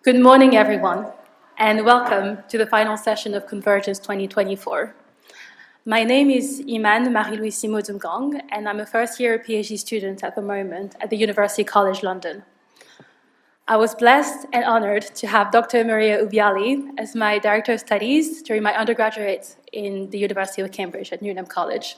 Good morning, everyone, and welcome to the final session of Convergence 2024. My name is Iman Marie-Louise Simodumgong, and I'm a first-year PhD student at the moment at the University College London. I was blessed and honored to have Dr. Maria Ubiali as my Director of Studies during my undergraduate in the University of Cambridge at Newnham College.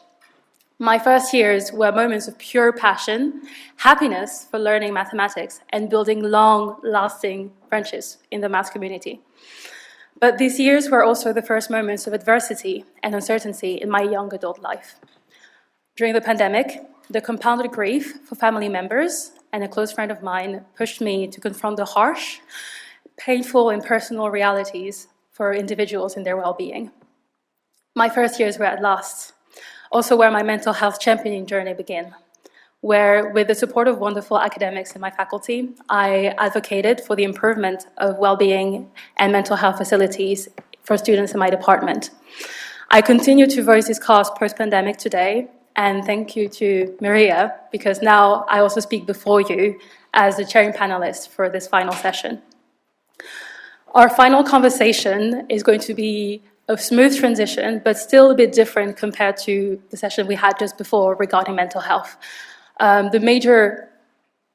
My first years were moments of pure passion, happiness for learning mathematics, and building long-lasting friendships in the maths community. But these years were also the first moments of adversity and uncertainty in my young adult life. During the pandemic, the compounded grief for family members and a close friend of mine pushed me to confront the harsh, painful, and personal realities for individuals in their well-being. My first years were at last also where my mental health championing journey began, where, with the support of wonderful academics in my faculty, I advocated for the improvement of well-being and mental health facilities for students in my department. I continue to voice this cause post-pandemic today, and thank you to Maria, because now I also speak before you as the chairing panelist for this final session. Our final conversation is going to be a smooth transition, but still a bit different compared to the session we had just before regarding mental health. The major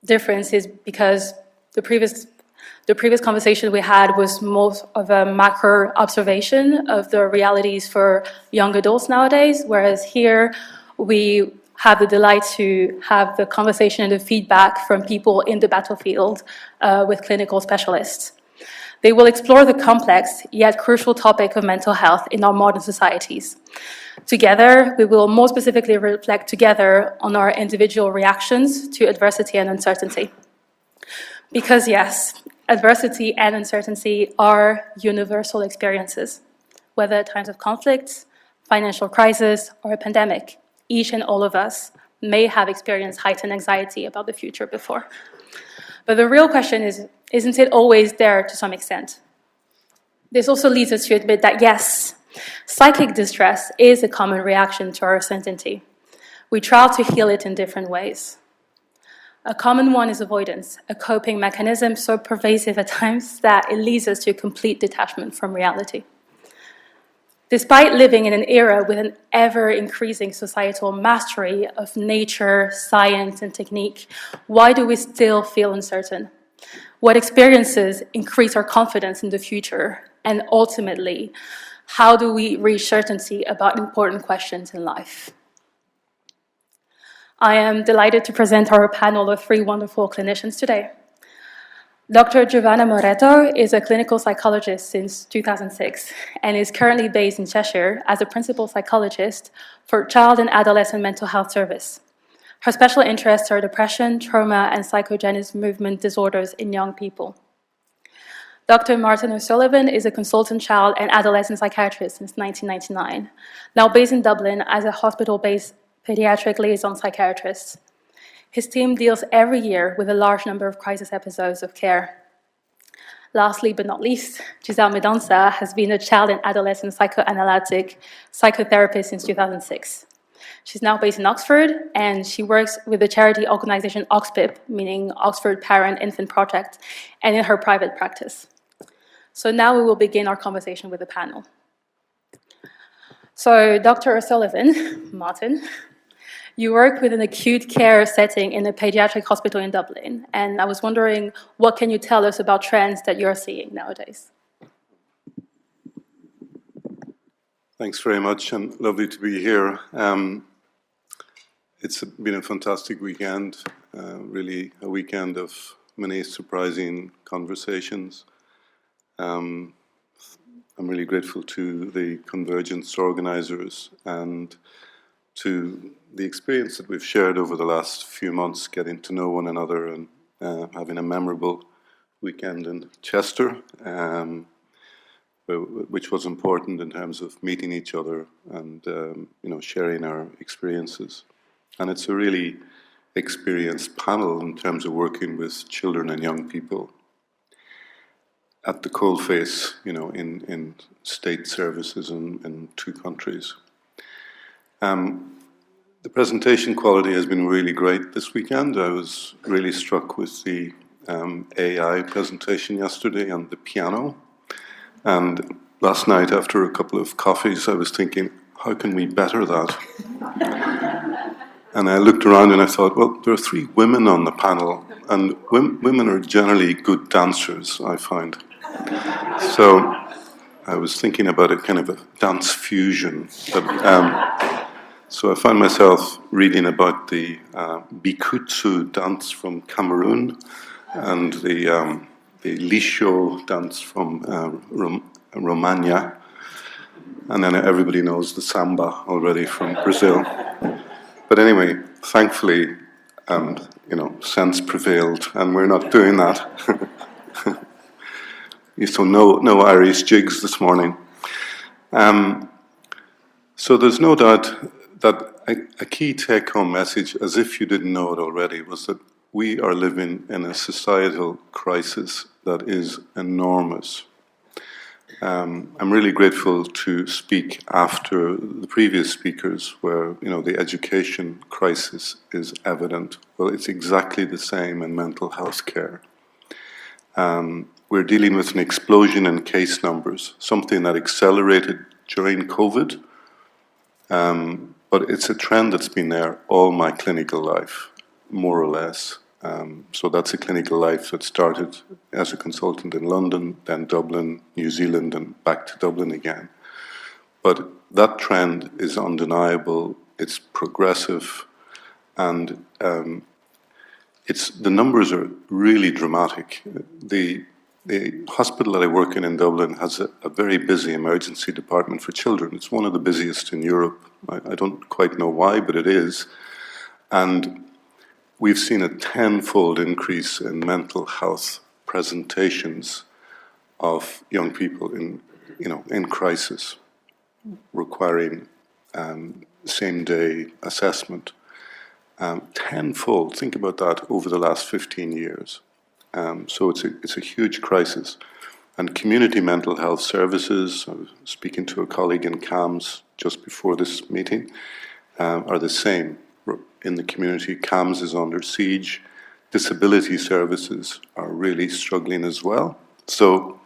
difference is because the previous conversation we had was more of a macro observation of the realities for young adults nowadays, whereas here we have the delight to have the conversation and the feedback from people in the battlefield with clinical specialists. They will explore the complex yet crucial topic of mental health in our modern societies. Together, we will more specifically reflect together on our individual reactions to adversity and uncertainty. Because yes, adversity and uncertainty are universal experiences. Whether at times of conflict, financial crisis, or a pandemic, each and all of us may have experienced heightened anxiety about the future before. But the real question is, isn't it always there to some extent? This also leads us to admit that yes, psychic distress is a common reaction to our uncertainty. We try to heal it in different ways. A common one is avoidance, a coping mechanism so pervasive at times that it leads us to a complete detachment from reality. Despite living in an era with an ever-increasing societal mastery of nature, science, and technique, why do we still feel uncertain? What experiences increase our confidence in the future? And ultimately, how do we reach certainty about important questions in life? I am delighted to present our panel of three wonderful clinicians today. Dr. Giovanna Moretto is a clinical psychologist since 2006 and is currently based in Cheshire as a principal psychologist for Child and Adolescent Mental Health Service. Her special interests are depression, trauma, and psychogenous movement disorders in young people. Dr. Martin O'Sullivan is a consultant child and adolescent psychiatrist since 1999, now based in Dublin as a hospital-based pediatric liaison psychiatrist. His team deals every year with a large number of crisis episodes of care. Lastly, but not least, Giselle Medonsa has been a child and adolescent psychoanalytic psychotherapist since 2006. She's now based in Oxford, and she works with the charity organization OXPIP, meaning Oxford Parent Infant Project, and in her private practice. So now we will begin our conversation with the panel. So Dr. O'Sullivan, Martin, you work with an acute care setting in a pediatric hospital in Dublin, and I was wondering, what can you tell us about trends that you're seeing nowadays? Thanks very much, and lovely to be here. It's been a fantastic weekend, really a weekend of many surprising conversations. I'm really grateful to the Convergence organizers and to the experience that we've shared over the last few months, getting to know one another and having a memorable weekend in Chester, which was important in terms of meeting each other and sharing our experiences. And it's a really experienced panel in terms of working with children and young people at the coalface, in state services in two countries. The presentation quality has been really great this weekend. I was really struck with the AI presentation yesterday on the piano. And last night, after a couple of coffees, I was thinking, how can we better that? And I looked around and I thought, well, there are 3 women on the panel, and women are generally good dancers, I find. So I was thinking about a kind of a dance fusion. So I found myself reading about the Bikutsu dance from Cameroon and the Lisho dance from Romania. And then everybody knows the samba already from Brazil. But anyway, thankfully, sense prevailed, and we're not doing that. So no Irish jigs this morning. So there's no doubt that a key take-home message, as if you didn't know it already, was that we are living in a societal crisis that is enormous. I'm really grateful to speak after the previous speakers where, the education crisis is evident. Well, it's exactly the same in mental health care. We're dealing with an explosion in case numbers, something that accelerated during COVID, but it's a trend that's been there all my clinical life, more or less. So that's a clinical life that started as a consultant in London, then Dublin, New Zealand, and back to Dublin again. But that trend is undeniable, it's progressive, and the numbers are really dramatic. The hospital that I work in Dublin has a very busy emergency department for children. It's one of the busiest in Europe. I don't quite know why, but it is. And we've seen a tenfold increase in mental health presentations of young people in crisis, requiring same-day assessment. Tenfold, think about that, over the last 15 years. So it's a huge crisis. And community mental health services, I was speaking to a colleague in CAMS just before this meeting, are the same. In the community, CAMS is under siege. Disability services are really struggling as well. So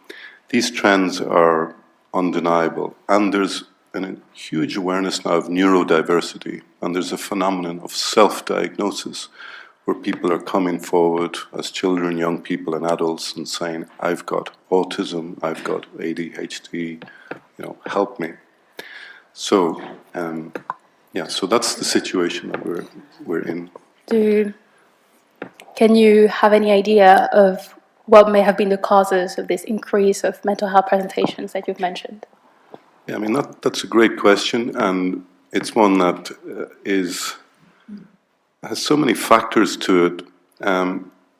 these trends are undeniable. And there's a huge awareness now of neurodiversity. And there's a phenomenon of self-diagnosis where people are coming forward as children, young people, and adults and saying, I've got autism, I've got ADHD, help me. So, so that's the situation that we're in. Can you have any idea of what may have been the causes of this increase of mental health presentations that you've mentioned? Yeah, that's a great question, and it's one that has so many factors to it.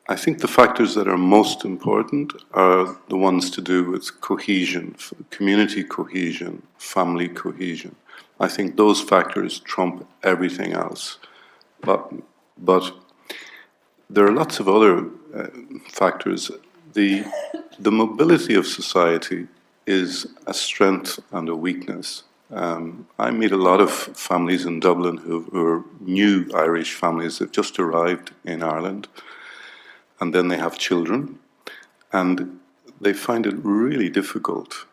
I think the factors that are most important are the ones to do with cohesion, community cohesion, family cohesion. I think those factors trump everything else. But there are lots of other factors. The mobility of society is a strength and a weakness. I meet a lot of families in Dublin who are new Irish families that just arrived in Ireland, and then they have children, and they find it really difficult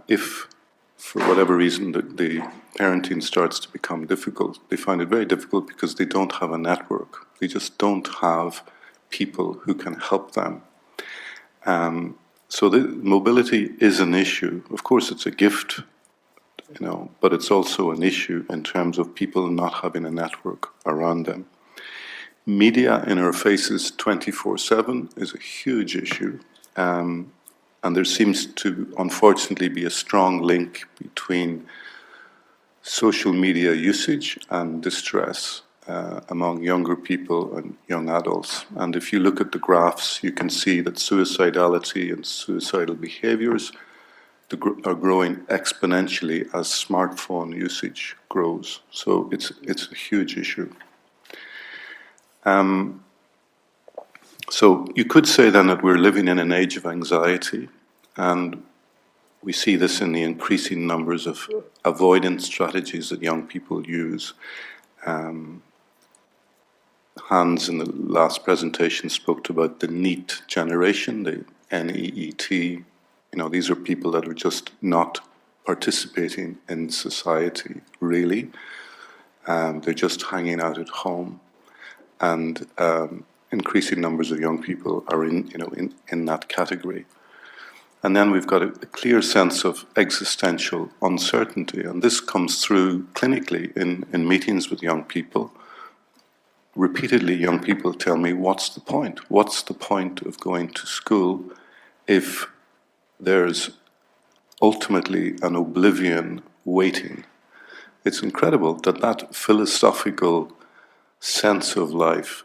if, for whatever reason, the parenting starts to become difficult. They find it very difficult because they don't have a network. They just don't have people who can help them. So the mobility is an issue. Of course, it's a gift, but it's also an issue in terms of people not having a network around them. Media in our faces 24/7 is a huge issue. And there seems to, unfortunately, be a strong link between social media usage and distress among younger people and young adults. And if you look at the graphs, you can see that suicidality and suicidal behaviors are growing exponentially as smartphone usage grows. So it's a huge issue. So you could say then that we're living in an age of anxiety, and we see this in the increasing numbers of avoidance strategies that young people use. Hans in the last presentation spoke about the NEET generation, the NEET. These are people that are just not participating in society, really. They're just hanging out at home. And increasing numbers of young people are in that category. And then we've got a clear sense of existential uncertainty. And this comes through clinically in meetings with young people. Repeatedly, young people tell me, what's the point? What's the point of going to school if there's ultimately an oblivion waiting? It's incredible that philosophical sense of life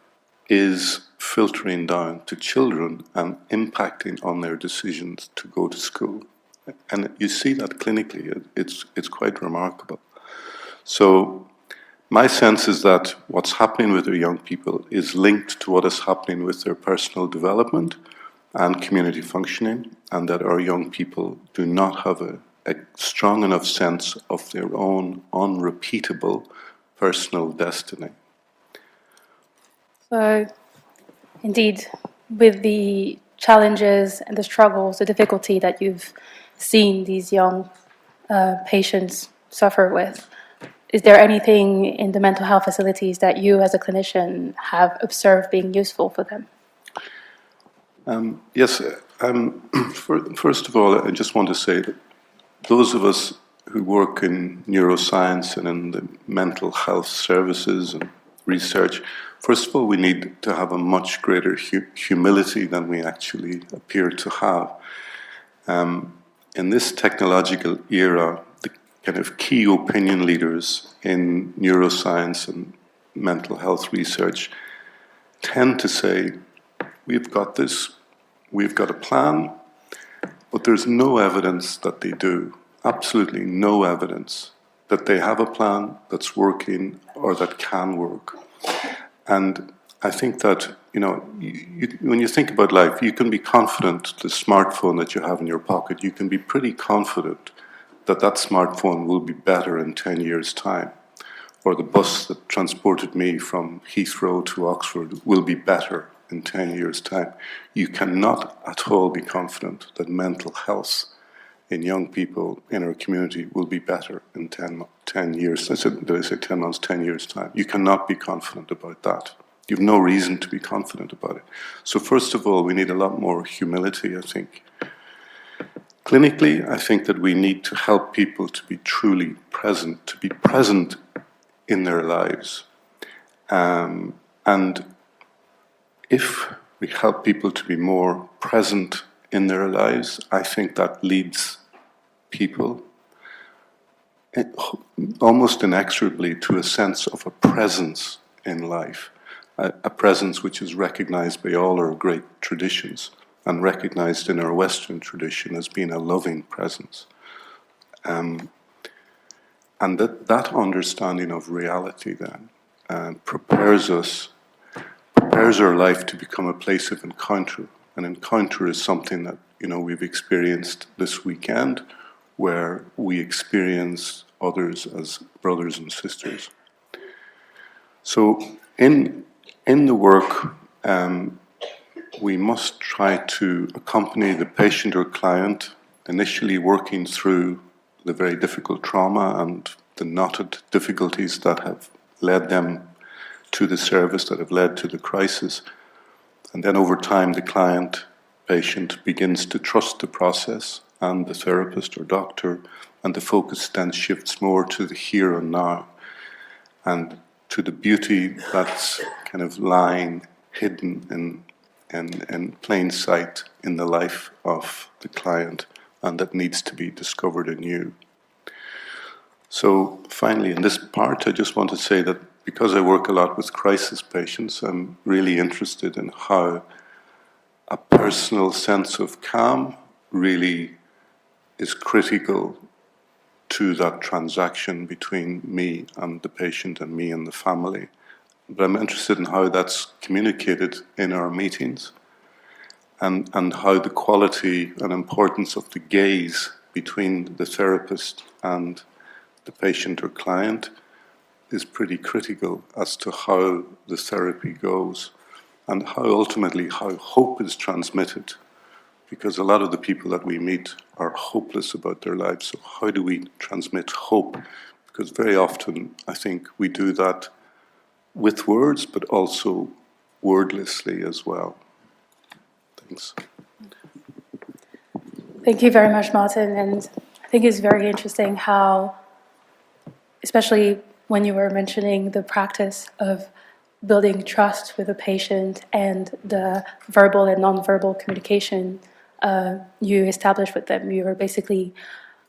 is filtering down to children and impacting on their decisions to go to school. And you see that clinically. It's quite remarkable. So my sense is that what's happening with our young people is linked to what is happening with their personal development and community functioning, and that our young people do not have a strong enough sense of their own unrepeatable personal destiny. So, indeed, with the challenges and the struggles, the difficulty that you've seen these young patients suffer with, is there anything in the mental health facilities that you as a clinician have observed being useful for them? Yes. First of all, I just want to say that those of us who work in neuroscience and in the mental health services and research, first of all, we need to have a much greater humility than we actually appear to have. In this technological era, the kind of key opinion leaders in neuroscience and mental health research tend to say, we've got this, we've got a plan, but there's no evidence that they do. Absolutely no evidence that they have a plan that's working or that can work. And I think that, when you think about life, you can be confident the smartphone that you have in your pocket, you can be pretty confident that that smartphone will be better in 10 years' time. Or the bus that transported me from Heathrow to Oxford will be better in 10 years' time. You cannot at all be confident that mental health in young people in our community will be better in 10 years. Did I say 10 months, 10 years' time? You cannot be confident about that. You have no reason to be confident about it. So first of all, we need a lot more humility, I think. Clinically, I think that we need to help people to be truly present, to be present in their lives. And if we help people to be more present in their lives, I think that leads people almost inexorably to a sense of a presence in life, a presence which is recognized by all our great traditions and recognized in our Western tradition as being a loving presence. And that understanding of reality then prepares our life to become a place of encounter. An encounter is something that we've experienced this weekend, where we experience others as brothers and sisters. So in the work, we must try to accompany the patient or client, initially working through the very difficult trauma and the knotted difficulties that have led them to the service, that have led to the crisis. And then over time, the client, patient begins to trust the process and the therapist or doctor, and the focus then shifts more to the here and now, and to the beauty that's kind of lying hidden in plain sight in the life of the client, and that needs to be discovered anew. So finally, in this part, I just want to say that because I work a lot with crisis patients, I'm really interested in how a personal sense of calm really is critical to that transaction between me and the patient and me and the family. But I'm interested in how that's communicated in our meetings, and how the quality and importance of the gaze between the therapist and the patient or client is pretty critical as to how the therapy goes and how ultimately how hope is transmitted. Because a lot of the people that we meet are hopeless about their lives. So how do we transmit hope? Because very often I think we do that with words, but also wordlessly as well. Thanks. Thank you very much, Martin. And I think it's very interesting how, especially when you were mentioning the practice of building trust with the patient and the verbal and non-verbal communication you establish with them. You are basically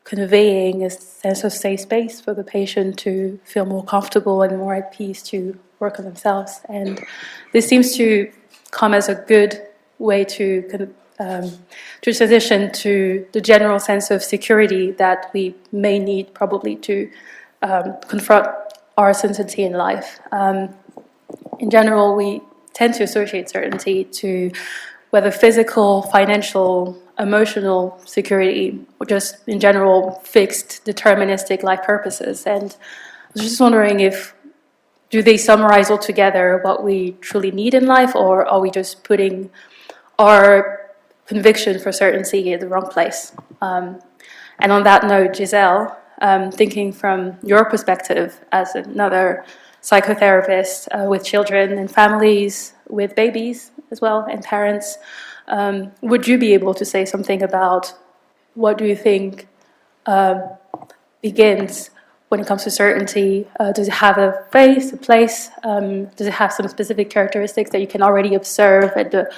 conveying a sense of safe space for the patient to feel more comfortable and more at peace to work on themselves. And this seems to come as a good way to transition to the general sense of security that we may need probably to confront our uncertainty in life. In general, we tend to associate certainty to whether physical, financial, emotional security, or just in general fixed, deterministic life purposes. And I was just wondering do they summarize altogether what we truly need in life, or are we just putting our conviction for certainty in the wrong place? And on that note, Giselle, thinking from your perspective as another psychotherapist with children and families, with babies as well, and parents, would you be able to say something about what do you think begins when it comes to certainty? Does it have a face, a place? Does it have some specific characteristics that you can already observe at the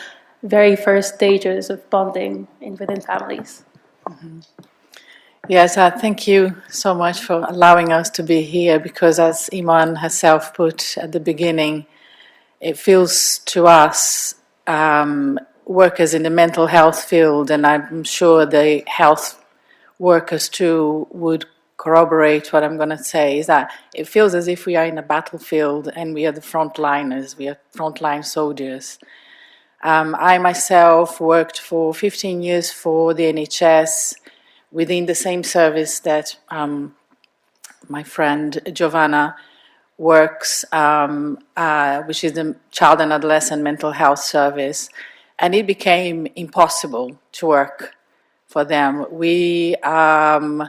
very first stages of bonding within families? Mm-hmm. Yes, thank you so much for allowing us to be here, because as Iman herself put at the beginning, it feels to us, workers in the mental health field, and I'm sure the health workers too would corroborate what I'm going to say, is that it feels as if we are in a battlefield and we are the frontliners, we are frontline soldiers. I myself worked for 15 years for the NHS within the same service that my friend Giovanna works, which is the Child and Adolescent Mental Health Service, and it became impossible to work for them. I'm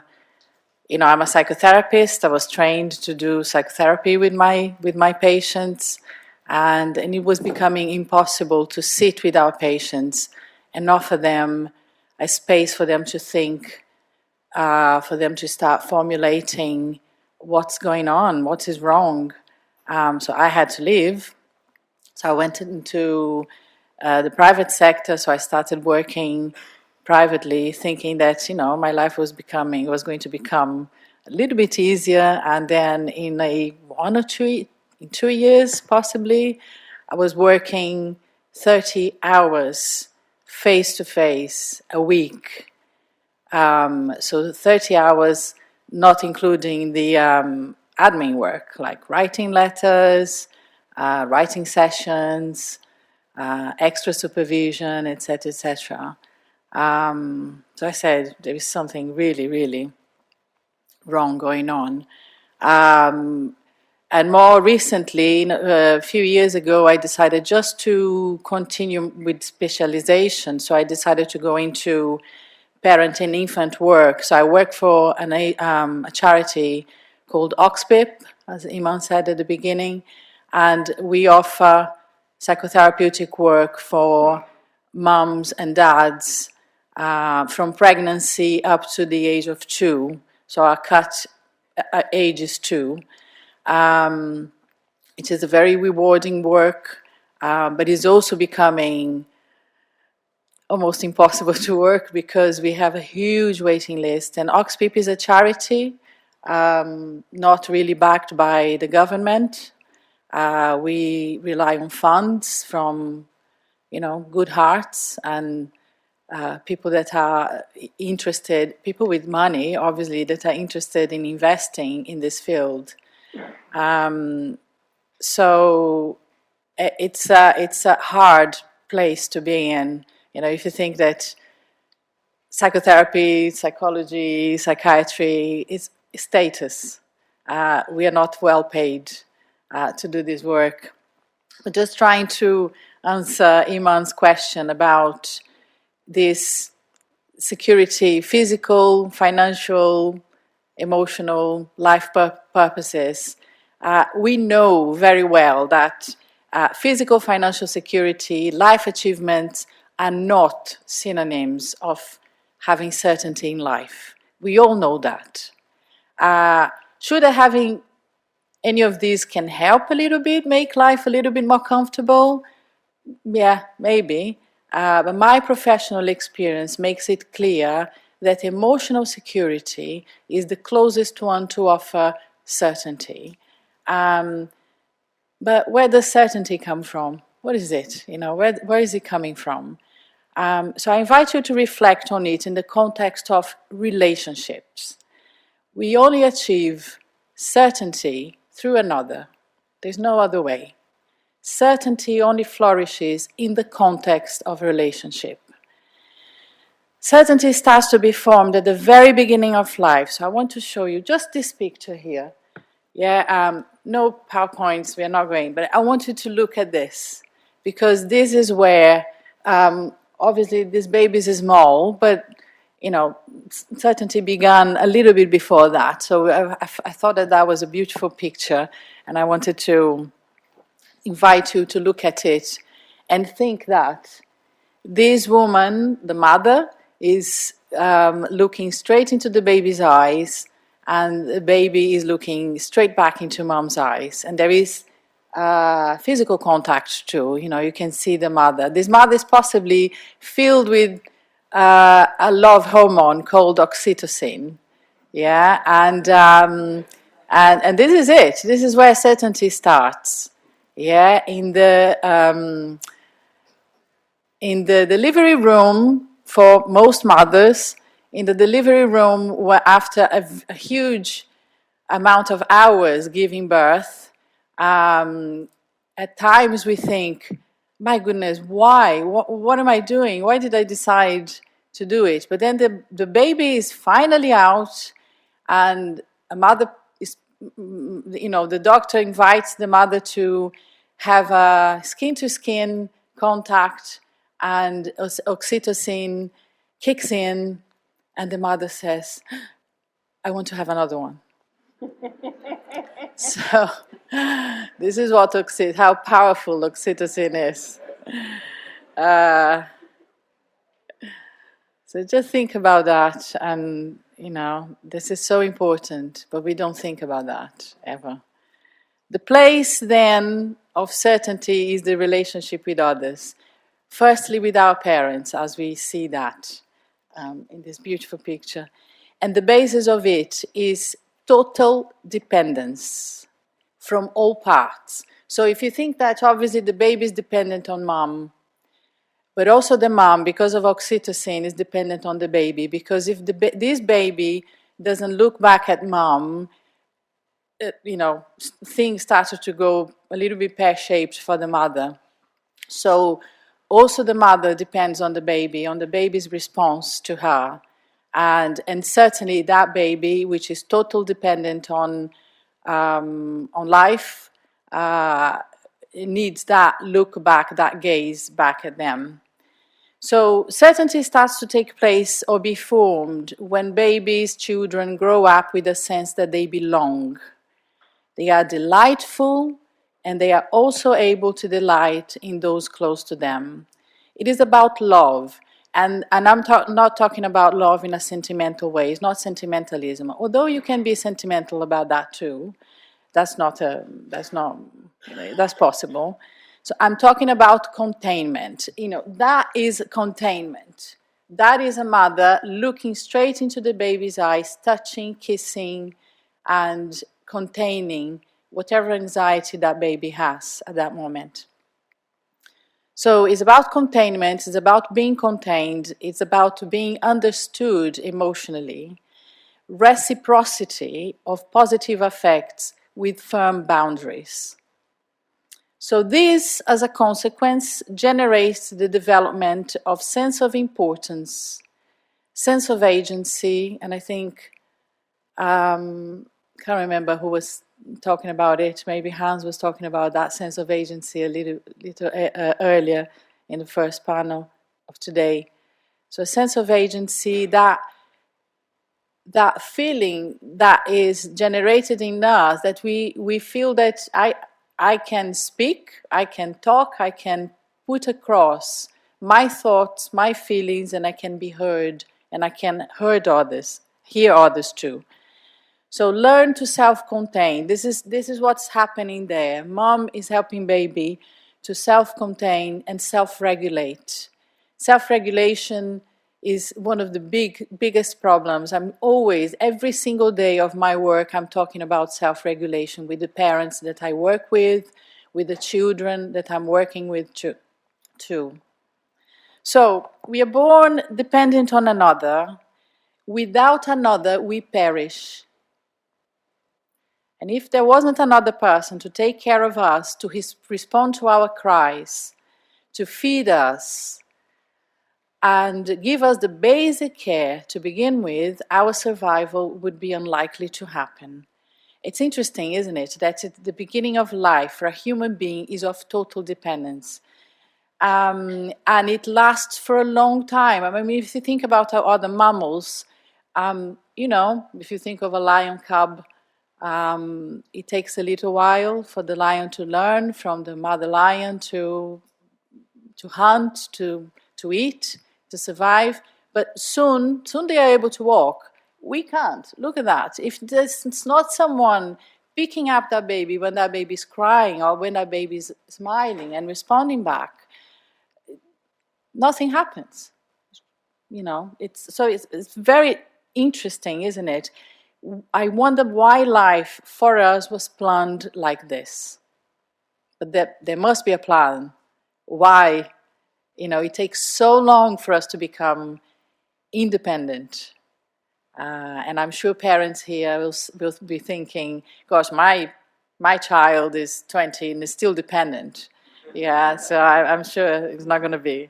a psychotherapist. I was trained to do psychotherapy with my patients, and it was becoming impossible to sit with our patients and offer them a space for them to think, for them to start formulating what's going on, what is wrong. So I had to leave. So I went into the private sector. So I started working privately, thinking that my life was going to become a little bit easier. And then in 2 years, possibly, I was working 30 hours face to face a week. So 30 hours, not including the admin work, like writing letters, writing sessions, extra supervision, etc., etc. So I said, there is something really, really wrong going on. And more recently, a few years ago, I decided just to continue with specialization. So I decided to go into parent and infant work. So I work for a charity called OXPIP, as Iman said at the beginning, and we offer psychotherapeutic work for moms and dads from pregnancy up to the age of 2. So our cut age is 2. It is a very rewarding work, but it's also becoming almost impossible to work because we have a huge waiting list. And OXPIP is a charity, not really backed by the government. We rely on funds from, good hearts and people that are interested, people with money, obviously, that are interested in investing in this field. So it's a hard place to be in. If you think that psychotherapy, psychology, psychiatry is status, We are not well paid to do this work. But just trying to answer Iman's question about this security, physical, financial, emotional, life purposes. We know very well that physical, financial security, life achievements are not synonyms of having certainty in life. We all know that. Should having any of these can help a little bit, make life a little bit more comfortable? Yeah, maybe. But my professional experience makes it clear that emotional security is the closest one to offer certainty. But where does certainty come from? What is it? Where is it coming from? So I invite you to reflect on it in the context of relationships. We only achieve certainty through another. There's no other way. Certainty only flourishes in the context of relationship. Certainty starts to be formed at the very beginning of life. So I want to show you just this picture here. No PowerPoints, we are not going, but I want you to look at this, because this is where, obviously this baby is small, but certainty began a little bit before that. So I thought that was a beautiful picture, and I wanted to invite you to look at it and think that this woman, the mother, is looking straight into the baby's eyes, and the baby is looking straight back into mom's eyes. And there is physical contact too. You can see the mother. This mother is possibly filled with a love hormone called oxytocin. Yeah, and this is it. This is where certainty starts. Yeah, in the delivery room, for most mothers, in the delivery room, where after a huge amount of hours giving birth, at times we think, my goodness, why? What am I doing? Why did I decide to do it? But then the baby is finally out, and a mother is, the doctor invites the mother to have a skin-to-skin contact, and oxytocin kicks in, and the mother says, I want to have another one. So this is what how powerful oxytocin is. So just think about that, and this is so important, but we don't think about that ever. The place then of certainty is the relationship with others. Firstly, with our parents, as we see that in this beautiful picture. And the basis of it is total dependence from all parts. So if you think that obviously the baby is dependent on mom, but also the mom, because of oxytocin, is dependent on the baby. Because if this baby doesn't look back at mom, things started to go a little bit pear-shaped for the mother. So also the mother depends on the baby's response to her. And certainly that baby, which is total dependent on life, needs that look back, that gaze back at them. So certainty starts to take place or be formed when babies, children grow up with a sense that they belong. They are delightful, and they are also able to delight in those close to them. It is about love, and I'm not talking about love in a sentimental way. It's not sentimentalism, although you can be sentimental about that too. That's possible. So I'm talking about containment. That is containment. That is a mother looking straight into the baby's eyes, touching, kissing, and containing whatever anxiety that baby has at that moment. So it's about containment, it's about being contained, it's about being understood emotionally, reciprocity of positive affects with firm boundaries. So this, as a consequence, generates the development of sense of importance, sense of agency, and I think can't remember who was talking about it. Maybe Hans was talking about that sense of agency a little earlier in the first panel of today. So a sense of agency, that feeling that is generated in us, that we feel that I can speak, I can talk, I can put across my thoughts, my feelings, and I can be heard, and I can hear others too. So learn to self-contain. This is what's happening there. Mom is helping baby to self-contain and self-regulate. Self-regulation is one of the biggest problems. I'm always, every single day of my work, I'm talking about self-regulation with the parents that I work with the children that I'm working with too. So we are born dependent on another. Without another, we perish. And if there wasn't another person to take care of us, to respond to our cries, to feed us, and give us the basic care to begin with, our survival would be unlikely to happen. It's interesting, isn't it, that at the beginning of life for a human being is of total dependence. And it lasts for a long time. I mean, if you think about our other mammals, if you think of a lion cub, it takes a little while for the lion to learn from the mother lion to hunt, to eat, to survive. But soon they are able to walk. We can't. Look at that. If it's not someone picking up that baby when that baby is crying or when that baby is smiling and responding back, nothing happens. It's very interesting, isn't it? I wonder why life for us was planned like this. But there must be a plan. Why, it takes so long for us to become independent. And I'm sure parents here will be thinking, gosh, my child is 20 and is still dependent. Yeah, so I'm sure it's not going to be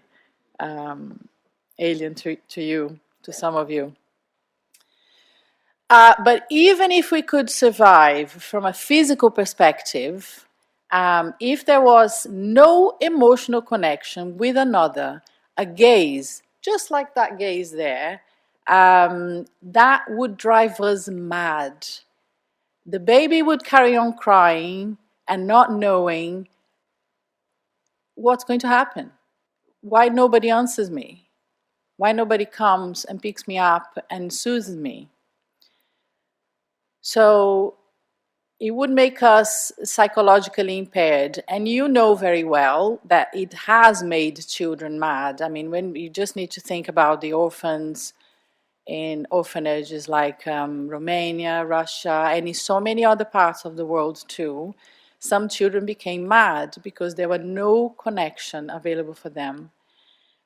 alien to you, to some of you. But even if we could survive from a physical perspective, if there was no emotional connection with another, a gaze, just like that gaze there, that would drive us mad. The baby would carry on crying and not knowing what's going to happen. Why nobody answers me? Why nobody comes and picks me up and soothes me? So it would make us psychologically impaired. And you know very well that it has made children mad. I mean, when you just need to think about the orphans in orphanages like Romania, Russia, and in so many other parts of the world too, some children became mad because there was no connection available for them.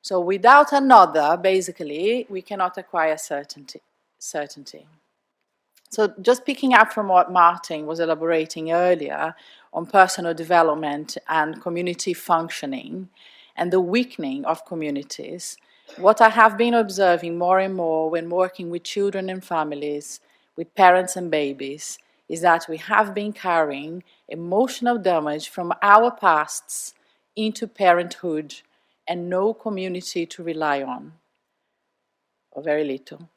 So without another, basically, we cannot acquire certainty. So just picking up from what Martin was elaborating earlier on personal development and community functioning and the weakening of communities, what I have been observing more and more when working with children and families, with parents and babies, is that we have been carrying emotional damage from our pasts into parenthood and no community to rely on, or very little.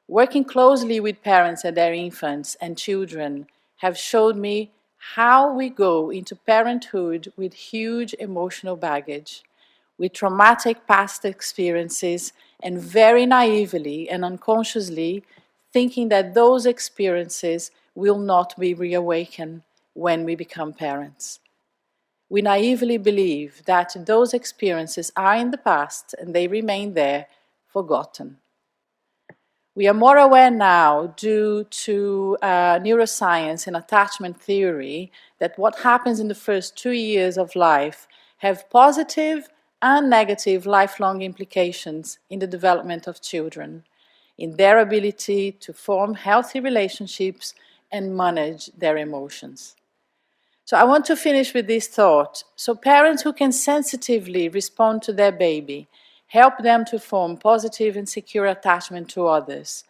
Working closely with parents and their infants and children have showed me how we go into parenthood with huge emotional baggage, with traumatic past experiences, and very naively and unconsciously thinking that those experiences will not be reawakened when we become parents. We naively believe that those experiences are in the past and they remain there, forgotten. We are more aware now, due to neuroscience and attachment theory, that what happens in the first 2 years of life have positive and negative lifelong implications in the development of children, in their ability to form healthy relationships and manage their emotions. So I want to finish with this thought. So parents who can sensitively respond to their baby, help them to form positive and secure attachment to others.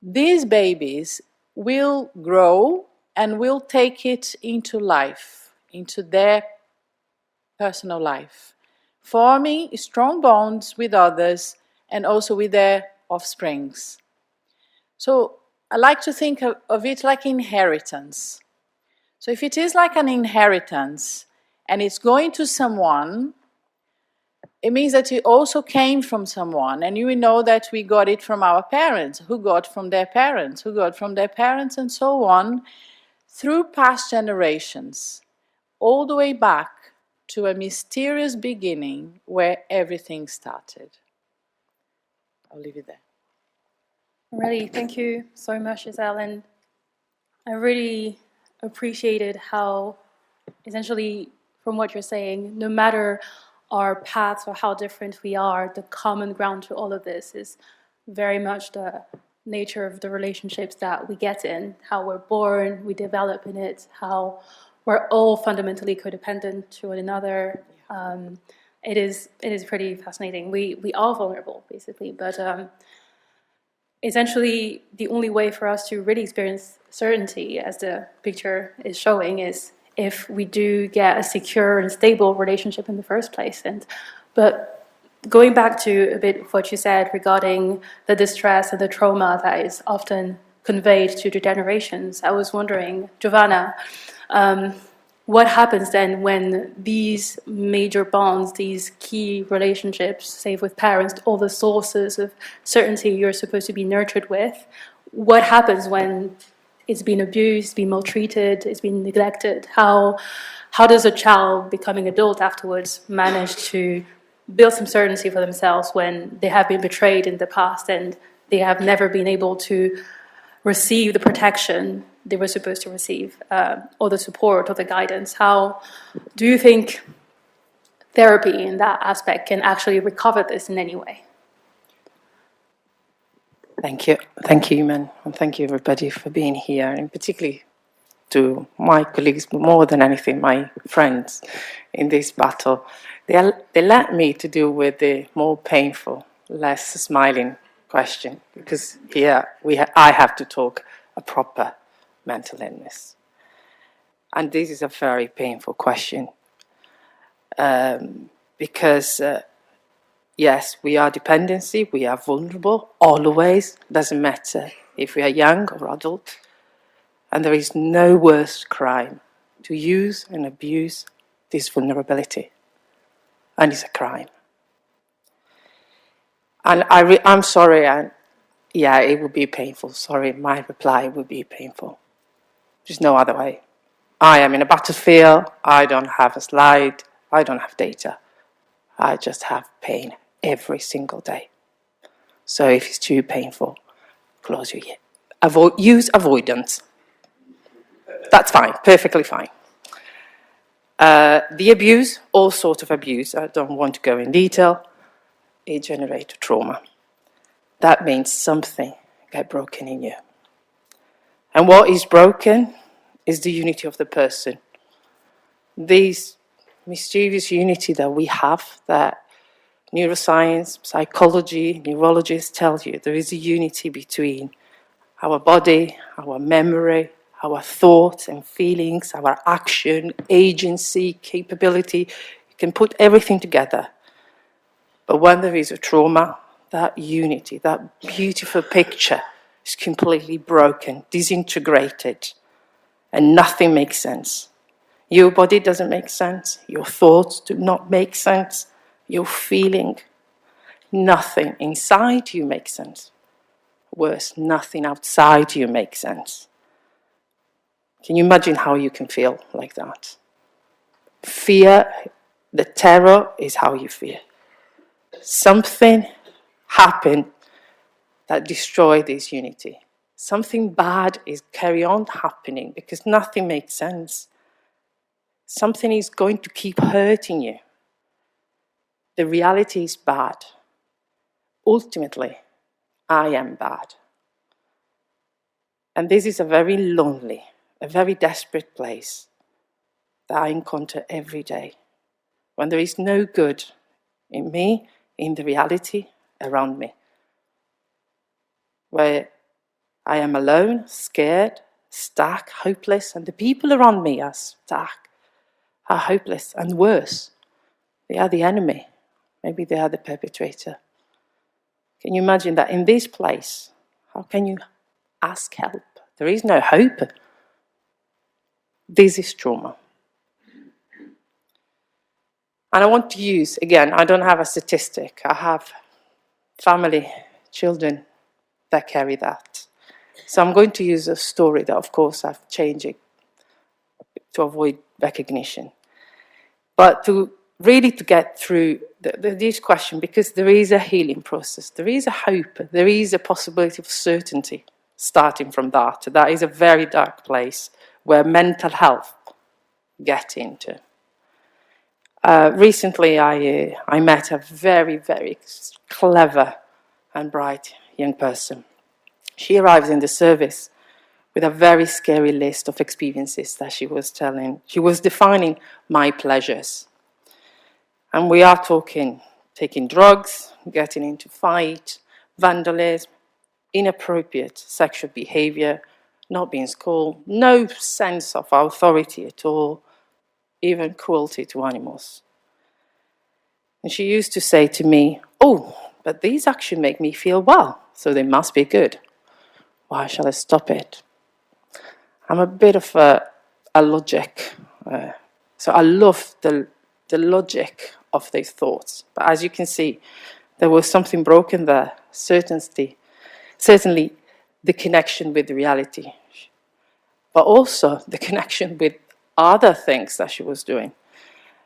These babies will grow and will take it into life, into their personal life, forming strong bonds with others and also with their offsprings. So I like to think of it like inheritance. So if it is like an inheritance and it's going to someone, it means that it also came from someone. And you know that we got it from our parents, who got from their parents, who got from their parents, and so on, through past generations, all the way back to a mysterious beginning where everything started. I'll leave it there. Really, thank you so much, Giselle. And I really appreciated how, essentially, from what you're saying, no matter our paths or how different we are, the common ground to all of this is very much the nature of the relationships that we get in, how we're born, we develop in it, how we're all fundamentally codependent to one another. It is pretty fascinating. We are vulnerable, basically, but essentially the only way for us to really experience certainty, as the picture is showing, is if we do get a secure and stable relationship in the first place. But going back to a bit of what you said regarding the distress and the trauma that is often conveyed to the generations, I was wondering, Giovanna, what happens then when these major bonds, these key relationships, say with parents, all the sources of certainty you're supposed to be nurtured with, what happens when it's been abused, been maltreated, it's been neglected? How does a child becoming adult afterwards manage to build some certainty for themselves when they have been betrayed in the past and they have never been able to receive the protection they were supposed to receive, or the support or the guidance? How do you think therapy in that aspect can actually recover this in any way? Thank you, Iman, and thank you everybody for being here, and particularly to my colleagues, but more than anything, my friends in this battle. They let me to deal with the more painful, less smiling question, because here I have to talk a proper mental illness. And this is a very painful question, because yes, we are dependency, we are vulnerable, always, doesn't matter if we are young or adult, and there is no worse crime to use and abuse this vulnerability, and it's a crime. And I'm sorry, and yeah, it would be painful, sorry, my reply would be painful. There's no other way. I am in a battlefield, I don't have a slide, I don't have data. I just have pain every single day. So if it's too painful, close your ear. Use avoidance. That's fine, perfectly fine. The abuse, all sorts of abuse, I don't want to go in detail, it generates trauma. That means something got broken in you. And what is broken is the unity of the person. This mysterious unity that we have, that neuroscience, psychology, neurologists tell you, there is a unity between our body, our memory, our thoughts and feelings, our action, agency, capability. You can put everything together. But when there is a trauma, that unity, that beautiful picture is completely broken, disintegrated, and nothing makes sense. Your body doesn't make sense. Your thoughts do not make sense. Your feeling, nothing inside you makes sense. Worse, nothing outside you makes sense. Can you imagine how you can feel like that? Fear, the terror is how you feel. Something happened that destroyed this unity. Something bad is carry on happening because nothing makes sense. Something is going to keep hurting you. The reality is bad. Ultimately, I am bad. And this is a very lonely, a very desperate place that I encounter every day, when there is no good in me, in the reality around me, where I am alone, scared, stuck, hopeless, and the people around me are stuck, are hopeless, and worse, they are the enemy. Maybe they are the perpetrator. Can you imagine that in this place? How can you ask help? There is no hope. This is trauma. And I want to use, again, I don't have a statistic. I have family, children that carry that. So I'm going to use a story that, of course, I've changed it to avoid recognition. But to really to get through this question, because there is a healing process, there is a hope, there is a possibility of certainty starting from that. That is a very dark place where mental health get into. Recently, I met a very, very clever and bright young person. She arrived in the service with a very scary list of experiences that she was telling. She was defining my pleasures. And we are talking taking drugs, getting into fight, vandalism, inappropriate sexual behavior, not being in school, no sense of authority at all, even cruelty to animals. And she used to say to me, "Oh, but these actually make me feel well, so they must be good. Why shall I stop it?" I'm a bit of a logic, so I love the logic of these thoughts. But as you can see, there was something broken there. Certainly the connection with reality, but also the connection with other things that she was doing.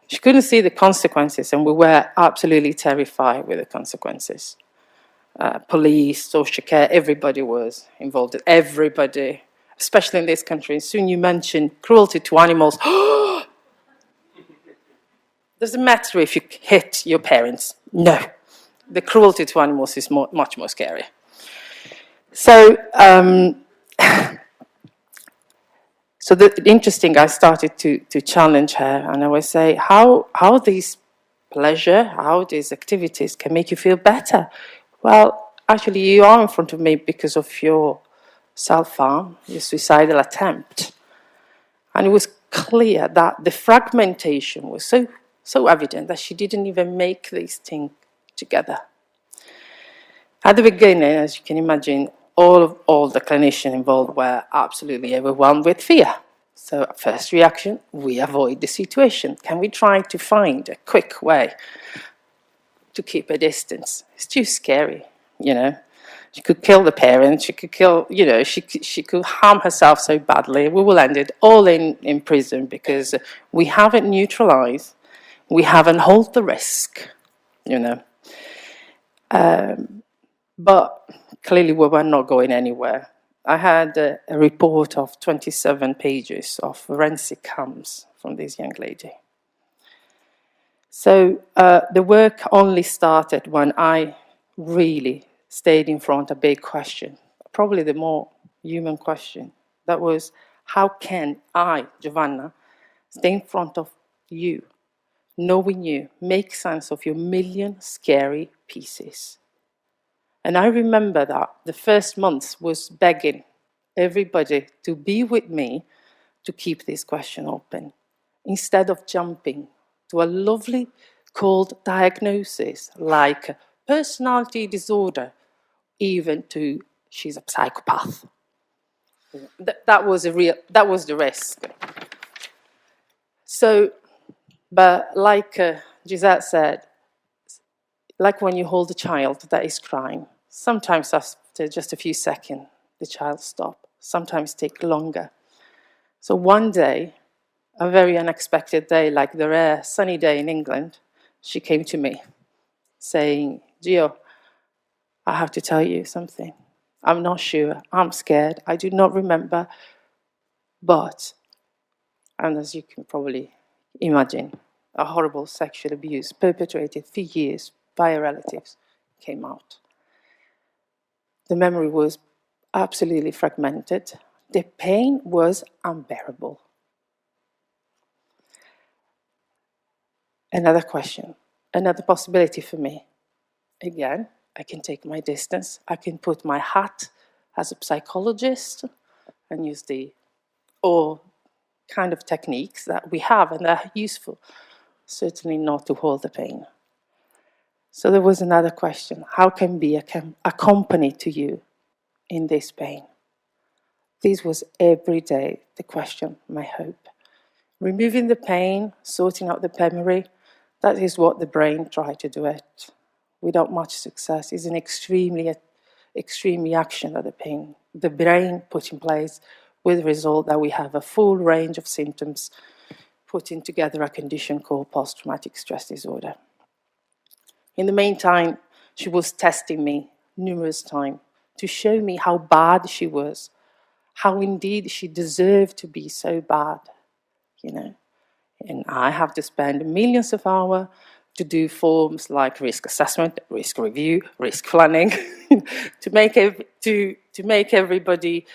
She couldn't see the consequences, and we were absolutely terrified with the consequences. Police, social care, everybody was involved. Everybody, especially in this country. And soon you mention cruelty to animals. Doesn't matter if you hit your parents. No, the cruelty to animals is much more scary. So, interesting. I started to challenge her, and I would say, how these pleasure, how these activities can make you feel better. Well, actually, you are in front of me because of your self-harm, your suicidal attempt, and it was clear that the fragmentation was so evident that she didn't even make these things together. At the beginning, as you can imagine, all the clinicians involved were absolutely overwhelmed with fear. So first reaction, we avoid the situation. Can we try to find a quick way to keep a distance? It's too scary, you know. She could kill the parents, she could kill, you know, she could harm herself so badly. We will end it all in prison because we haven't neutralized, we haven't held the risk, you know. But clearly we were not going anywhere. I had a report of 27 pages of forensic cams from this young lady. So the work only started when I really stayed in front of a big question, probably the more human question. That was, how can I, Giovanna, stay in front of you, knowing you, make sense of your million scary pieces? And I remember that the first month was begging everybody to be with me to keep this question open, instead of jumping to a lovely cold diagnosis like personality disorder, even to she's a psychopath. That was the risk. So, but like Giselle said, like when you hold a child that is crying, sometimes after just a few seconds, the child stops. Sometimes take longer. So one day, a very unexpected day, like the rare sunny day in England, she came to me saying, "Gio, I have to tell you something. I'm not sure. I'm scared. I do not remember. But," and as you can probably imagine, a horrible sexual abuse perpetrated for years by her relatives came out. The memory was absolutely fragmented. The pain was unbearable. Another question, another possibility for me. Again, I can take my distance. I can put my hat as a psychologist and use all kind of techniques that we have and that are useful, certainly not to hold the pain. So there was another question: how can be a company to you in this pain? This was every day the question, my hope. Removing the pain, sorting out the memory, that is what the brain tried to do it. Without much success. It's an extreme reaction that the brain put in place, with the result that we have a full range of symptoms putting together a condition called post-traumatic stress disorder. In the meantime, she was testing me numerous times to show me how bad she was, how indeed she deserved to be so bad, you know. And I have to spend millions of hours to do forms like risk assessment, risk review, risk planning, to make everybody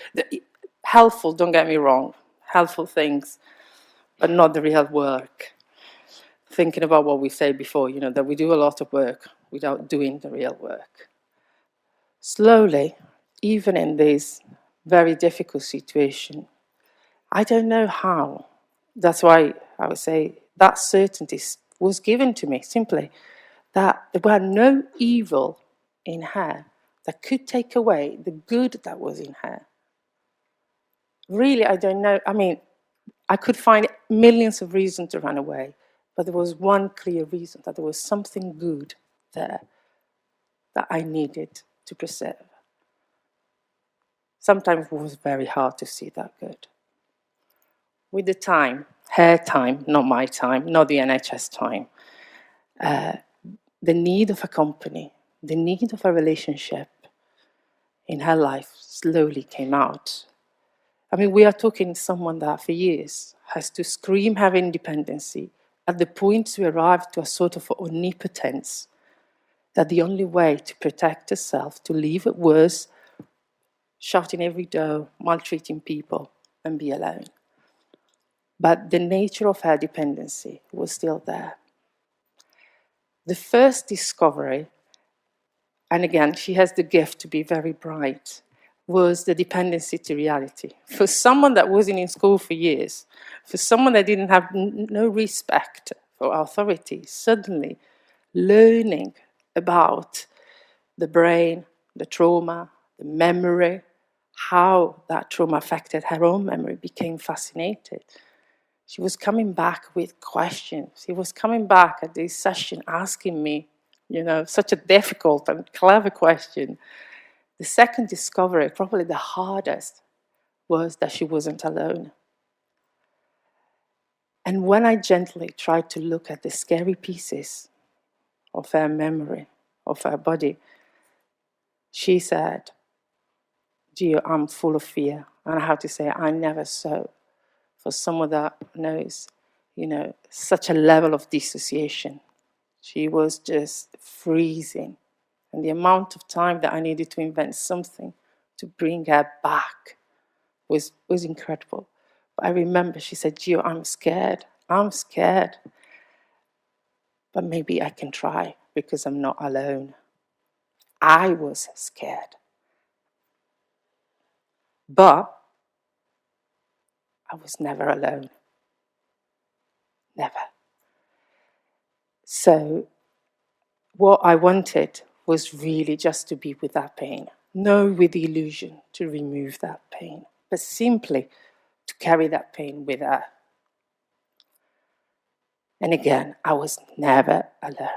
helpful. Don't get me wrong, helpful things, but not the real work. Thinking about what we said before, that we do a lot of work without doing the real work. Slowly, even in this very difficult situation, I don't know how. That's why I would say that certainty was given to me, simply that there were no evil in her that could take away the good that was in her. Really, I don't know. I mean, I could find millions of reasons to run away, but there was one clear reason, that there was something good there that I needed to preserve. Sometimes it was very hard to see that good. With the time, her time, not my time, not the NHS time, the need of a company, the need of a relationship in her life slowly came out. I mean, we are talking someone that for years has to scream her independency at the point to arrive to a sort of omnipotence, that the only way to protect herself, to leave it was shutting every door, maltreating people, and be alone. But the nature of her dependency was still there. The first discovery, and again, she has the gift to be very bright, was the dependency to reality. For someone that wasn't in school for years, for someone that didn't have no respect for authority, suddenly learning about the brain, the trauma, the memory, how that trauma affected her own memory, became fascinated. She was coming back with questions. She was coming back at this session asking me, such a difficult and clever question. The second discovery, probably the hardest, was that she wasn't alone. And when I gently tried to look at the scary pieces of her memory, of her body, she said, Gio, I'm full of fear. And I have to say, I never saw, for someone that knows, such a level of dissociation. She was just freezing. And the amount of time that I needed to invent something to bring her back was incredible. But I remember she said, Gio, I'm scared. But maybe I can try because I'm not alone. I was scared. But I was never alone. Never. So what I wanted was really just to be with that pain. No with the illusion to remove that pain, but simply to carry that pain with her. And again, I was never alone.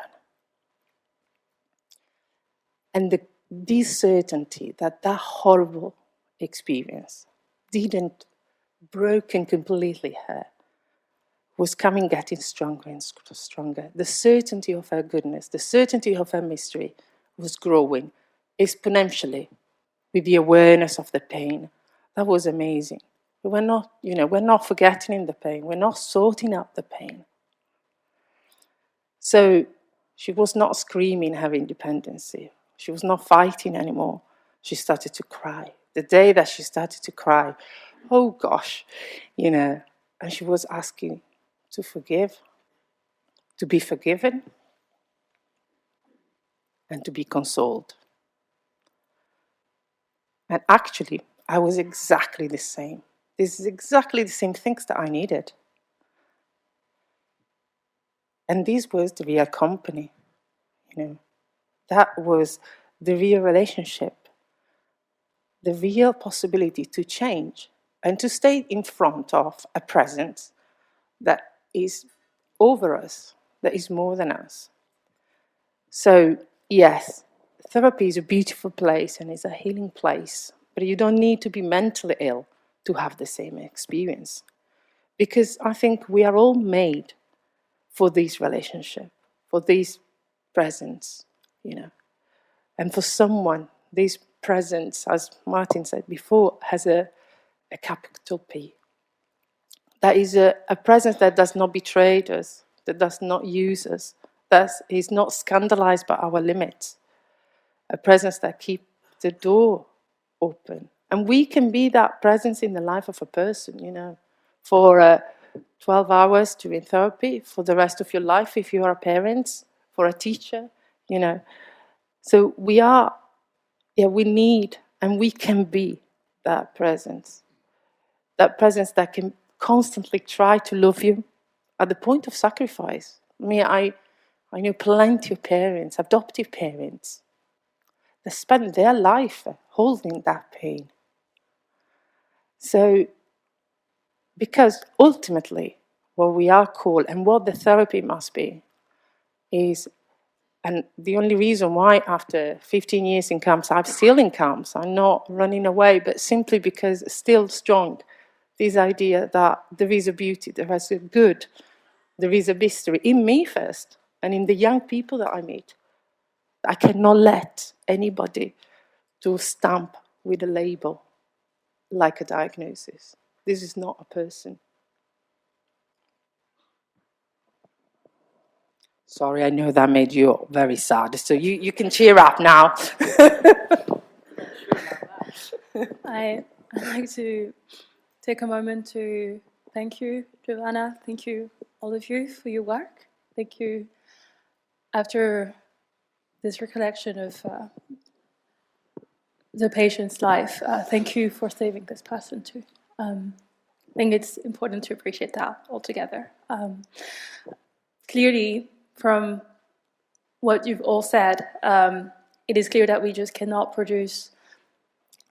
And this certainty that horrible experience didn't broken completely her was getting stronger and stronger. The certainty of her goodness, the certainty of her mystery was growing exponentially with the awareness of the pain. That was amazing. We're not forgetting the pain. We're not sorting out the pain. So she was not screaming her independency. She was not fighting anymore. She started to cry. The day that she started to cry, oh gosh, and she was asking to forgive, to be forgiven, and to be consoled. And actually, I was exactly the same. This is exactly the same things that I needed. And this was the real company, you know. That was the real relationship, the real possibility to change and to stay in front of a presence that is over us, that is more than us. So, yes, therapy is a beautiful place and it's a healing place, but you don't need to be mentally ill to have the same experience. Because I think we are all made for this relationship, for this presence, you know. And for someone, this presence, as Martin said before, has a capital P. That is a presence that does not betray us, that does not use us, that is not scandalized by our limits. A presence that keeps the door open. And we can be that presence in the life of a person, you know, for 12 hours during therapy, for the rest of your life if you are a parent, for a teacher, you know. So we need and we can be that presence that can constantly try to love you at the point of sacrifice. I mean, I know plenty of parents, adoptive parents, that spend their life holding that pain. So, because ultimately, what we are called and what the therapy must be is, and the only reason why after 15 years in camps, I'm still in camps, I'm not running away, but simply because it's still strong, this idea that there is a beauty, there is a good, there is a mystery in me first, and in the young people that I meet. I cannot let anybody to stamp with a label like a diagnosis. This is not a person. Sorry, I know that made you very sad, so you can cheer up now. I'd like to take a moment to thank you, Giovanna. Thank you, all of you, for your work. Thank you. After this recollection of the patient's life, thank you for saving this person too. I think it's important to appreciate that altogether. Clearly, from what you've all said, it is clear that we just cannot produce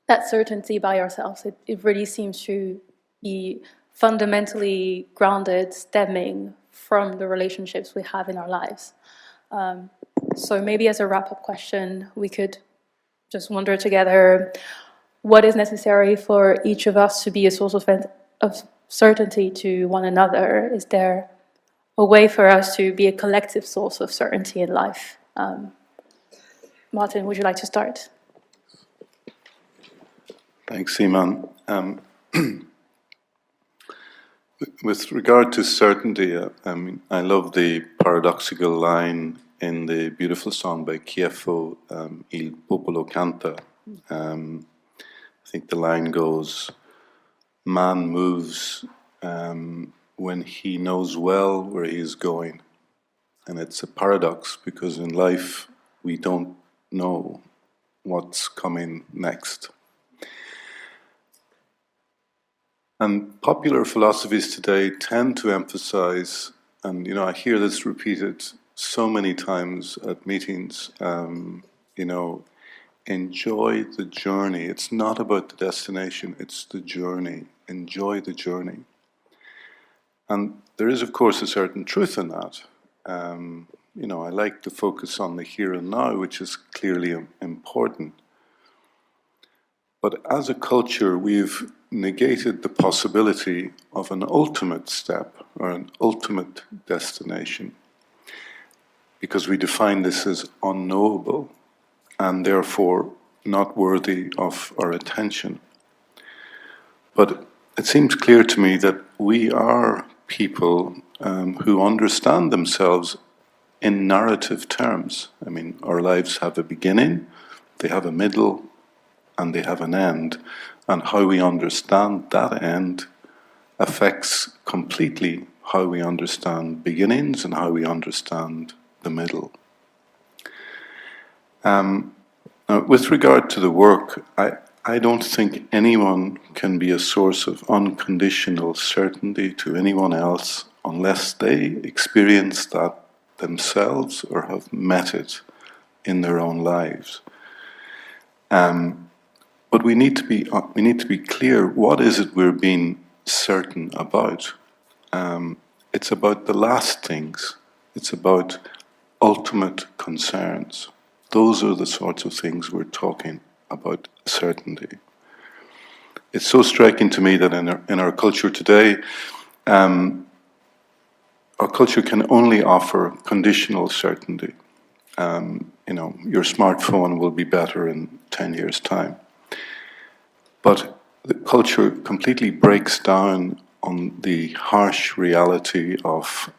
that certainty by ourselves. It really seems to be fundamentally grounded, stemming from the relationships we have in our lives. So maybe as a wrap-up question, we could just wonder together what is necessary for each of us to be a source of certainty to one another. Is there a way for us to be a collective source of certainty in life? Martin, would you like to start? Thanks, Iman. With regard to certainty, I love the paradoxical line in the beautiful song by Chieffo, Il Popolo Canta. I think the line goes, man moves when he knows well where he is going. And it's a paradox because in life we don't know what's coming next. And popular philosophies today tend to emphasize, and I hear this repeated so many times at meetings, enjoy the journey. It's not about the destination, it's the journey. Enjoy the journey. And there is, of course, a certain truth in that. I like to focus on the here and now, which is clearly important. But as a culture, we've negated the possibility of an ultimate step or an ultimate destination because we define this as unknowable and therefore not worthy of our attention. But it seems clear to me that we are people who understand themselves in narrative terms. I mean, our lives have a beginning, they have a middle, and they have an end. And how we understand that end affects completely how we understand beginnings and how we understand the middle. Now, with regard to the work, I I don't think anyone can be a source of unconditional certainty to anyone else unless they experience that themselves or have met it in their own lives. But we need to be clear. What is it we're being certain about? It's about the last things. It's about ultimate concerns. Those are the sorts of things we're talking about certainty. It's so striking to me that in our culture today, our culture can only offer conditional certainty. Your smartphone will be better in 10 years' time. But the culture completely breaks down on the harsh reality of,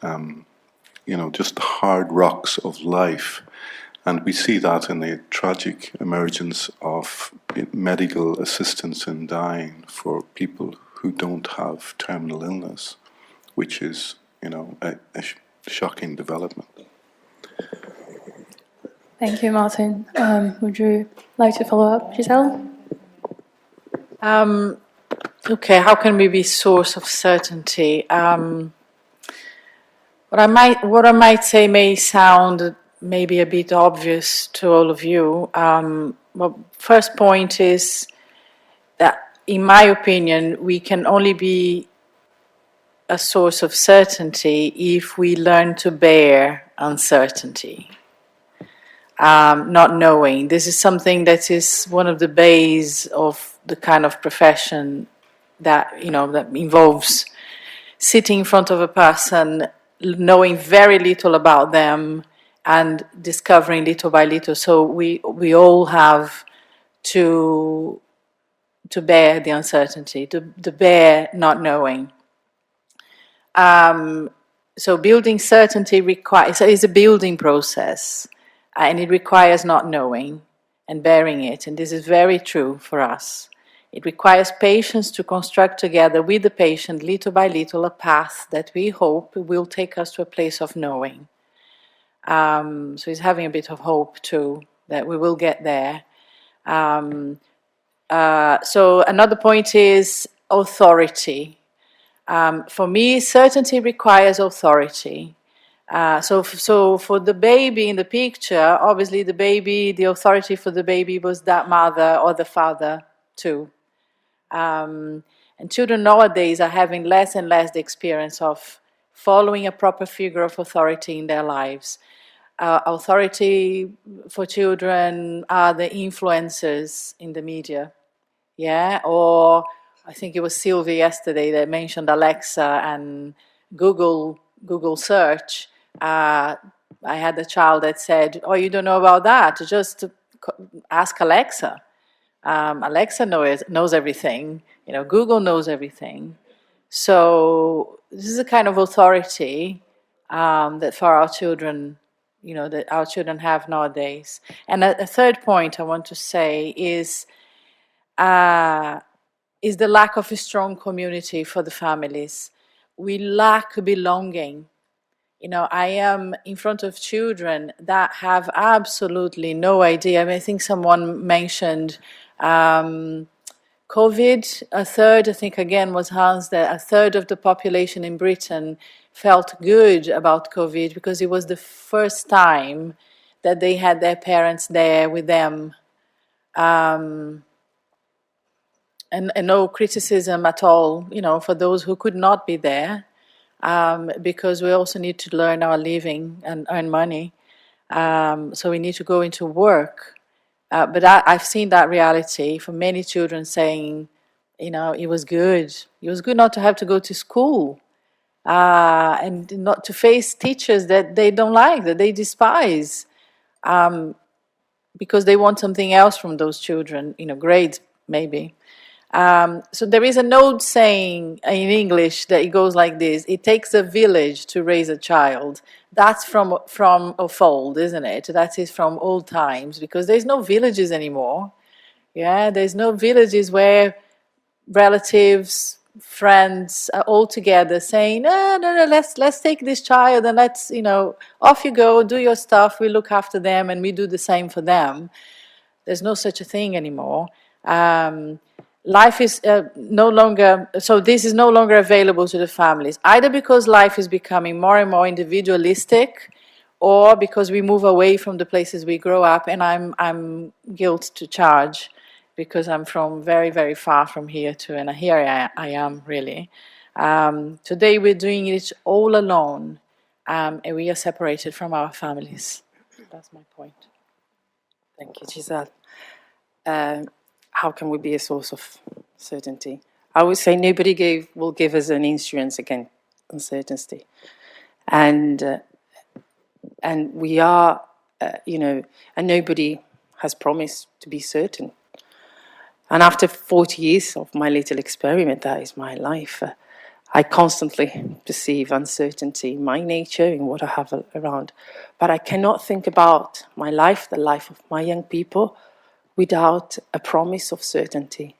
just the hard rocks of life. And we see that in the tragic emergence of medical assistance in dying for people who don't have terminal illness, which is, a shocking development. Thank you, Martin. Would you like to follow up, Giselle? Okay, how can we be source of certainty? What I might say may sound maybe a bit obvious to all of you. Well, first point is that, in my opinion, we can only be a source of certainty if we learn to bear uncertainty. Not knowing. This is something that is one of the bases of the kind of profession that that involves sitting in front of a person, knowing very little about them, and discovering little by little. So we all have to bear the uncertainty, to bear not knowing. So building certainty is a building process, and it requires not knowing and bearing it. And this is very true for us. It requires patience to construct together with the patient, little by little, a path that we hope will take us to a place of knowing. So it's having a bit of hope too, that we will get there. So another point is authority. For me, certainty requires authority. So for the baby in the picture, obviously the authority for the baby was that mother or the father too. And children nowadays are having less and less the experience of following a proper figure of authority in their lives. Authority for children are the influencers in the media, or I think it was Sylvie yesterday that mentioned Alexa and Google search. I had a child that said, "Oh, you don't know about that? Just ask Alexa." Alexa knows everything. Google knows everything. So this is a kind of authority that for our children, that our children have nowadays. And a third point I want to say is the lack of a strong community for the families. We lack belonging. I am in front of children that have absolutely no idea. I mean, I think someone mentioned COVID, a third, I think again was Hans, that a third of the population in Britain felt good about COVID because it was the first time that they had their parents there with them. And no criticism at all, for those who could not be there, because we also need to learn our living and earn money. So we need to go into work. But I've seen that reality for many children saying, it was good. It was good not to have to go to school and not to face teachers that they don't like, that they despise, because they want something else from those children, grades maybe. So there is an old saying in English that it goes like this: it takes a village to raise a child. That's from of old, isn't it? That is from old times, because there's no villages anymore. There's no villages where relatives, friends are all together saying, no, let's take this child and let's, off you go, do your stuff, we look after them and we do the same for them. There's no such a thing anymore. Life is no longer, so this is no longer available to the families, either because life is becoming more and more individualistic, or because we move away from the places we grow up. And I'm guilt to charge, because I'm from very, very far from here too, and here I am really. Today we're doing it all alone, and we are separated from our families. That's my point. Thank you, Giselle. How can we be a source of certainty? I would say nobody will give us an insurance against uncertainty. And we are, and nobody has promised to be certain. And after 40 years of my little experiment, that is my life, I constantly perceive uncertainty in my nature, in what I have around. But I cannot think about my life, the life of my young people, without a promise of certainty.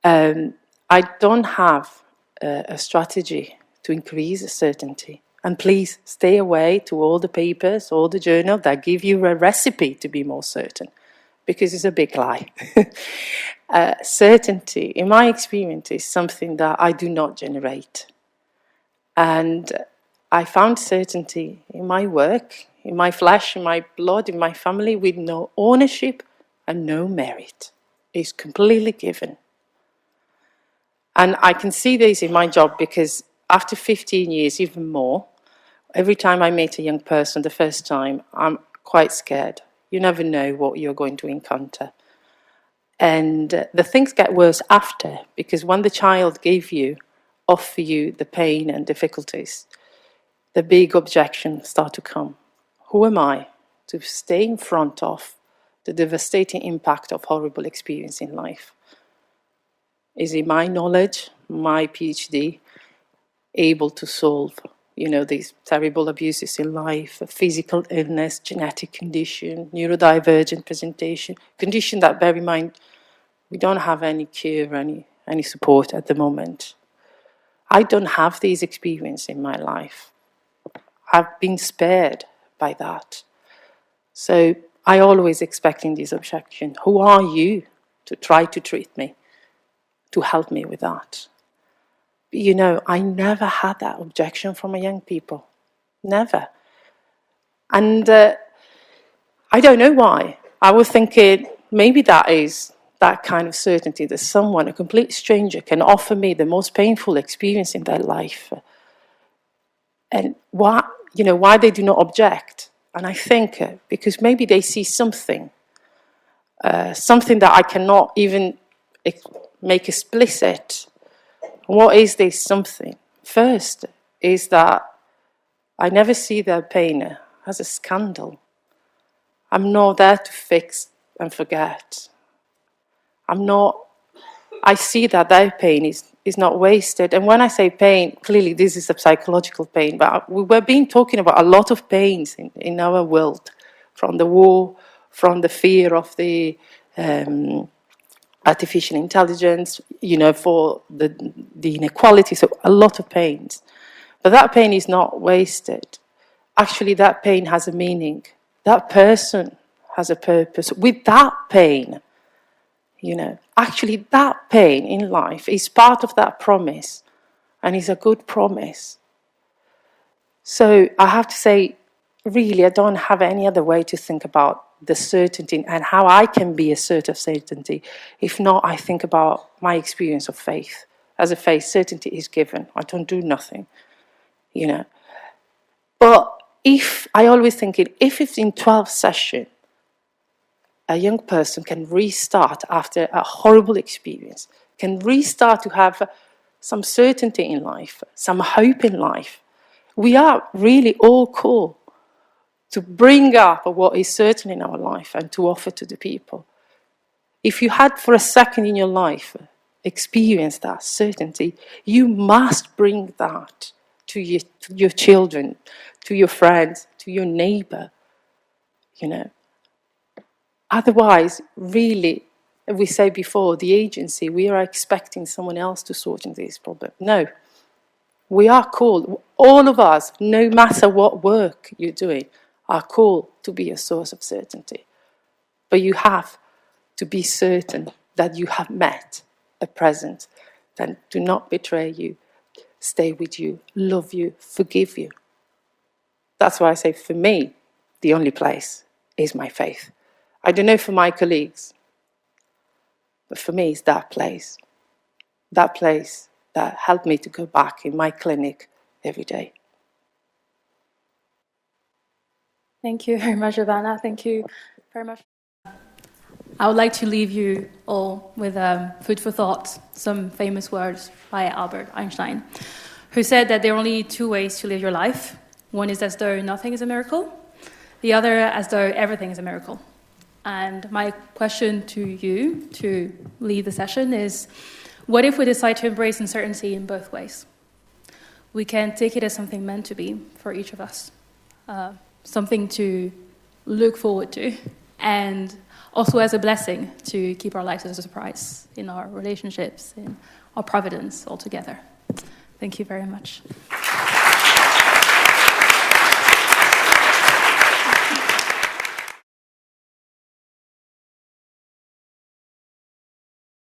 I don't have a strategy to increase certainty. And please stay away to all the papers, all the journals that give you a recipe to be more certain, because it's a big lie. Certainty, in my experience, is something that I do not generate. And I found certainty in my work, in my flesh, in my blood, in my family, with no ownership and no merit. It's completely given. And I can see this in my job, because after 15 years, even more, every time I meet a young person the first time, I'm quite scared. You never know what you're going to encounter. And the things get worse after, because when the child offer you the pain and difficulties, the big objections start to come. Who am I to stay in front of the devastating impact of horrible experience in life? Is it my knowledge, my PhD, able to solve, these terrible abuses in life, physical illness, genetic condition, neurodivergent presentation, condition that, bear in mind, we don't have any cure, any support at the moment. I don't have these experiences in my life. I've been spared by that. So I always expecting this objection. Who are you to try to treat me, to help me with that? I never had that objection from my young people. Never. And I don't know why. I was thinking maybe that is that kind of certainty that someone, a complete stranger, can offer me the most painful experience in their life. And why they do not object. And I think because maybe they see something that I cannot even make explicit. What is this something? First is that I never see their pain as a scandal. I'm not there to fix and forget. I see that their pain is not wasted. And when I say pain, clearly this is a psychological pain, but we've been talking about a lot of pains in our world, from the war, from the fear of the artificial intelligence, for the inequality, so a lot of pains. But that pain is not wasted. Actually, that pain has a meaning. That person has a purpose. With that pain, actually that pain in life is part of that promise, and is a good promise. So I have to say, really, I don't have any other way to think about the certainty and how I can be a sort of certainty. If not, I think about my experience of faith. As a faith, certainty is given. I don't do nothing, But I always think if it's in 12 sessions, a young person can restart after a horrible experience, can restart to have some certainty in life, some hope in life. We are really all called to bring up what is certain in our life and to offer to the people. If you had for a second in your life experienced that certainty, you must bring that to your children, to your friends, to your neighbor, Otherwise, really, we say before, the agency, we are expecting someone else to sort in this problem. No. We are called, all of us, no matter what work you're doing, are called to be a source of certainty. But you have to be certain that you have met a presence that do not betray you, stay with you, love you, forgive you. That's why I say, for me, the only place is my faith. I don't know for my colleagues, but for me, it's that place that helped me to go back in my clinic every day. Thank you very much, Ivana. Thank you very much. I would like to leave you all with food for thought, some famous words by Albert Einstein, who said that there are only two ways to live your life. One is as though nothing is a miracle, the other as though everything is a miracle. And my question to you to lead the session is, what if we decide to embrace uncertainty in both ways? We can take it as something meant to be for each of us, something to look forward to, and also as a blessing to keep our lives as a surprise in our relationships, in our providence altogether. Thank you very much.